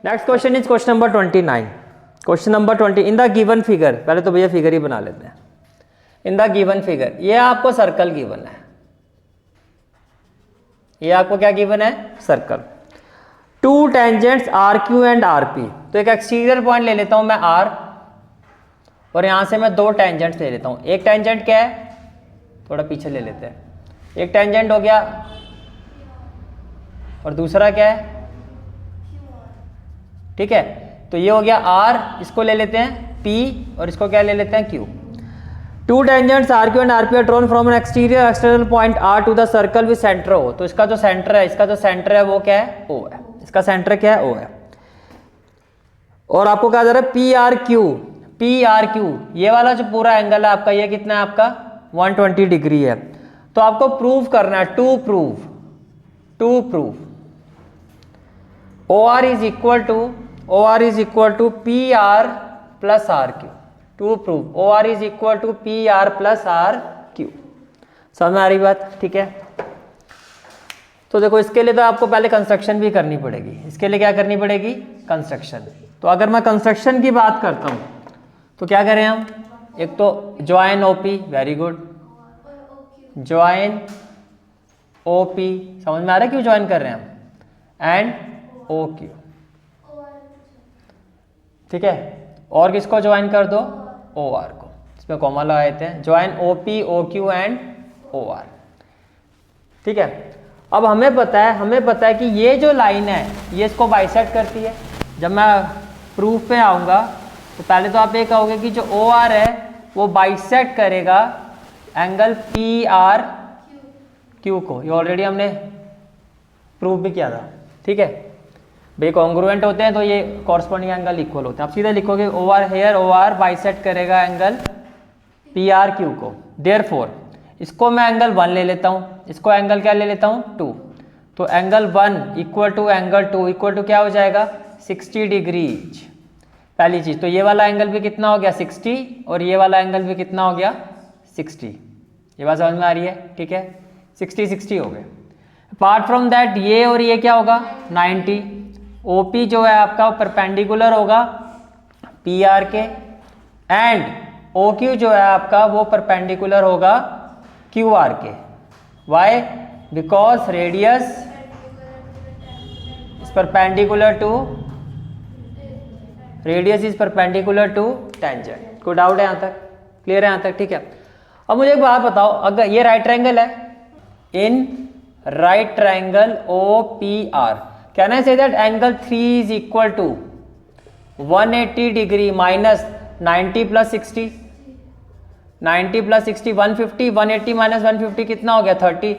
Next question is question number 29। Question number 20 in the given figure, पहले तो भैया figure ही बना लेते हैं। इन द गिवन फिगर, ये आपको सर्कल गिवन है, ये आपको क्या गिवन है, circle. Two tangents are Q and R P, तो एक एक्सटीरियर पॉइंट ले लेता हूं मैं आर, और यहां से मैं दो टेंजेंट्स ले लेता हूं। एक टेंजेंट क्या है, थोड़ा पीछे ले लेते हैं, एक टेंजेंट हो गया और दूसरा क्या है, ठीक है। तो ये हो गया आर, इसको ले लेते हैं पी और इसको क्या ले लेते हैं Q. Two tangents are Q and R P are drawn from an exterior external point R to the circle with centre O. तो इसका जो सेंटर है, इसका जो सेंटर है वो क्या है, ओ है। इसका सेंटर क्या है, ओ है। और आपको कहा जा रहा है P R Q, P R Q, ये वाला जो पूरा एंगल है आपका, ये कितना है आपका 120 डिग्री है। तो आपको प्रूव करना है, to prove O R is equal to P R plus R Q. To prove O R is equal to P R plus R Q. समझ में आ रही बात, ठीक है। तो देखो इसके लिए तो आपको पहले कंस्ट्रक्शन भी करनी पड़ेगी। इसके लिए क्या करनी पड़ेगी, कंस्ट्रक्शन। तो अगर मैं कंस्ट्रक्शन की बात करता हूं तो क्या करें हम, एक तो join OP, very good, join OP, समझ में आ रहा है क्यों ज्वाइन कर रहे हैं हम, एंड ओ क्यू, ठीक है। और किसको ज्वाइन कर दो, ओ आर को, इसमें कॉमा लगा देते हैं, join O P O Q and O R, ठीक है। अब हमें पता है कि ये जो लाइन है ये इसको बाइसेक्ट करती है। जब मैं प्रूफ पे आऊंगा तो पहले तो आप ये कहोगे कि जो ओ आर है वो बाइसेक्ट करेगा एंगल पी आर क्यू को। ये ऑलरेडी हमने प्रूफ भी किया था, ठीक है भाई। कॉन्ग्रुएंट होते हैं तो ये कॉरस्पॉन्डिंग एंगल इक्वल होते हैं। आप सीधे लिखोगे O R here, O R bisect करेगा एंगल पी आर क्यू को। देयरफॉर इसको मैं एंगल 1 ले लेता हूँ, इसको एंगल क्या ले लेता हूँ 2। तो angle 1 equal to angle 2 equal to क्या हो जाएगा 60 डिग्रीज। पहली चीज तो ये वाला एंगल भी कितना हो गया 60 और ये वाला एंगल भी कितना हो गया 60। ये बात समझ में आ रही है, ठीक है। 60 हो गए। अपार्ट फ्रॉम दैट ये और ये क्या होगा 90। ओपी जो है आपका परपेंडिकुलर होगा पी आर के, एंड ओ क्यू जो है आपका वो परपेंडिकुलर होगा क्यू आर के। Why, because radius is perpendicular to tangent. कोई डाउट है यहाँ तक, क्लियर है यहाँ तक, ठीक है। अब मुझे एक बात बताओ, अगर ये राइट ट्रायंगल है, in right triangle O P R, can I say that angle 3 is equal to 180 degree minus 90 plus 60, 90 plus 60 150, 180 minus 150 कितना हो गया 30।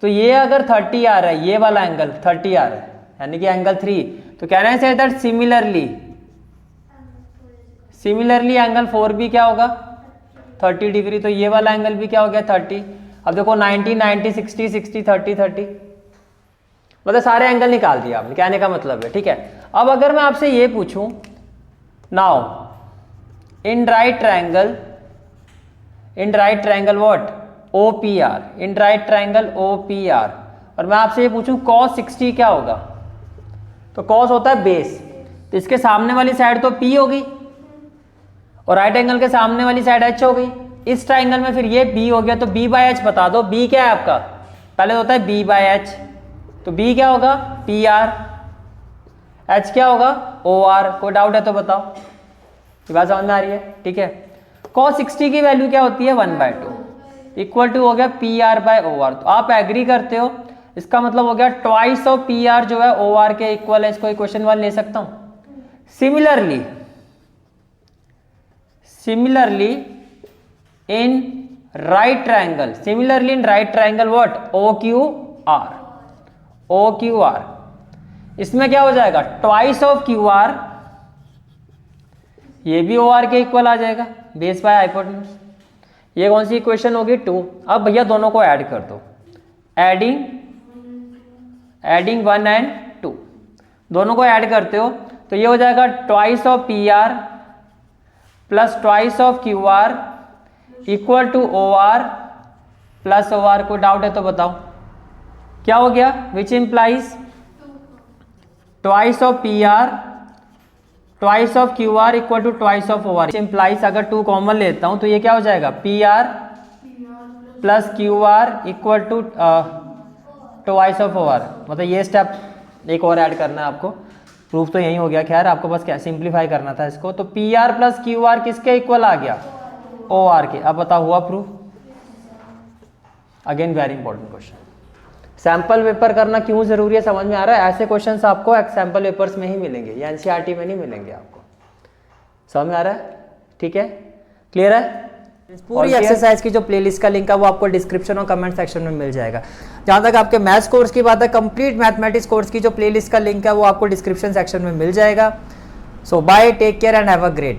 तो ये अगर 30 आ रहा है, ये वाला एंगल 30 आ रहा है, यानी कि एंगल 3, तो can I say that similarly angle 4 भी क्या होगा 30 डिग्री। तो ये वाला एंगल भी क्या हो गया 30। अब देखो 90 90 60 60 30 30, मतलब सारे एंगल निकाल दिया आपने, कहने का मतलब है, ठीक है। अब अगर मैं आपसे ये पूछूं, now in right triangle what O P R, in right triangle O P R, और मैं आपसे ये पूछूं cos 60 क्या होगा, तो cos होता है बेस, तो इसके सामने वाली साइड तो P होगी और राइट एंगल के सामने वाली साइड H हो गई। इस ट्राइंगल में फिर ये B हो गया, तो B बाय H बता दो। B क्या है आपका, पहले होता है B बाय H, तो B क्या होगा पी आर, H क्या होगा ओ आर। कोई डाउट है तो बताओ, ये बात समझ में आ रही है, ठीक है। cos 60 की वैल्यू क्या होती है 1/2 इक्वल टू हो गया P R by O R. तो आप एग्री करते हो, इसका मतलब हो गया ट्वाइस ऑफ पी आर जो है ओ आर के इक्वल है। इसको इक्वेशन 1 ले सकता हूं। Similarly in right triangle what O Q R, इसमें क्या हो जाएगा ट्वाइस ऑफ क्यू आर, ये भी ओ आर के इक्वल आ जाएगा, बेस बाय हाइपोटेन्यूज। ये कौन सी इक्वेशन होगी 2। अब भैया दोनों को ऐड कर दो, एडिंग 1 एंड 2, दोनों को ऐड करते हो तो ये हो जाएगा twice of P R plus twice of Q R equal to O R plus O R. को डाउट है तो बताओ क्या हो गया, which implies twice of P R twice of Q R equal to twice of O R implies अगर 2 common लेता हूं तो ये क्या हो जाएगा, P R plus Q R equal to twice of O R. मतलब ये स्टेप एक और ऐड करना है आपको, प्रूफ तो यही हो गया। खैर आपको बस क्या सिंप्लीफाई करना था इसको। तो P R plus Q are किसके इक्वल आ गया, ओ आर के। अब बताओ हुआ proof. Again very important question, sample paper करना क्यों जरूरी है समझ में आ रहा है। ऐसे क्वेश्चंस आपको सैंपल पेपर्स में ही मिलेंगे या एनसीईआरटी में नहीं मिलेंगे आपको, समझ में आ रहा है, ठीक है, क्लियर है। पूरी एक्सरसाइज की जो प्लेलिस्ट का लिंक है वो आपको डिस्क्रिप्शन और कमेंट सेक्शन में मिल जाएगा। जहां तक आपके मैथ्स कोर्स की बात है, कंप्लीट मैथमेटिक्स कोर्स की जो प्लेलिस्ट का लिंक है वो आपको डिस्क्रिप्शन सेक्शन में मिल जाएगा। So bye, take care and have a great day.